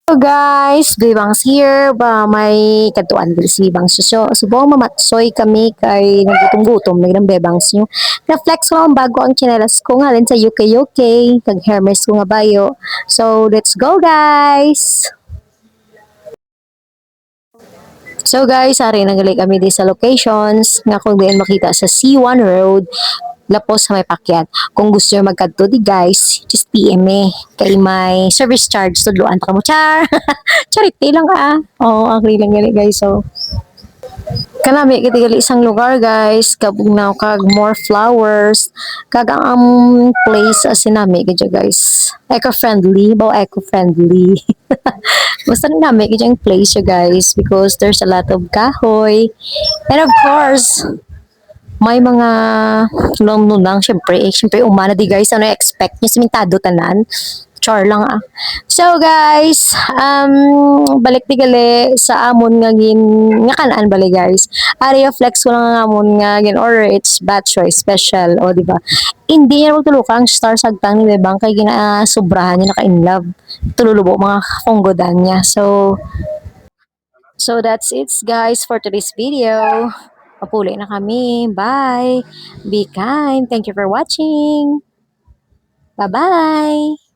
Hello guys, Bibangs here ba may katuan diri si Bibangs so subong mamatsoy kami kay nagutom-gutom nang Bibangs nyo. Na-flex ko ang bago ang chinelas ko nga sa UK UK kag Hermes ko nga bayo. So let's go guys. So guys, ari nagali kami di sa locations nga kung diyan makita sa C1 Road lapos sa may pakyat. Kung gusto nyo magkadto di guys, just PM me. Kay may service charge tudloan pa mo char. Charity lang ah. Oo, agree lang gali guys. So, kanami kitigali isang lugar guys, kabugnaw kag more flowers, kag ang place as sinami kaya guys. Eco-friendly, bao eco-friendly. Basta nami kaya yung place you guys because there's a lot of kahoy. And of course, may mga lang syempre umana di guys ano expect nyo simintado tanan char lang ah. So guys, balik di gali sa amon nga gin nga kanaan bali guys. Area flex ko lang ang amon nga gin order it's batchoy special o di ba? Hindi niya magtulukang star sagtang ni Bebang kay gina sobrahan niya naka in love. Tululubo mga konggodan niya. So that's it guys for today's video. Papuli na kami. Bye. Be kind. Thank you for watching. Bye-bye.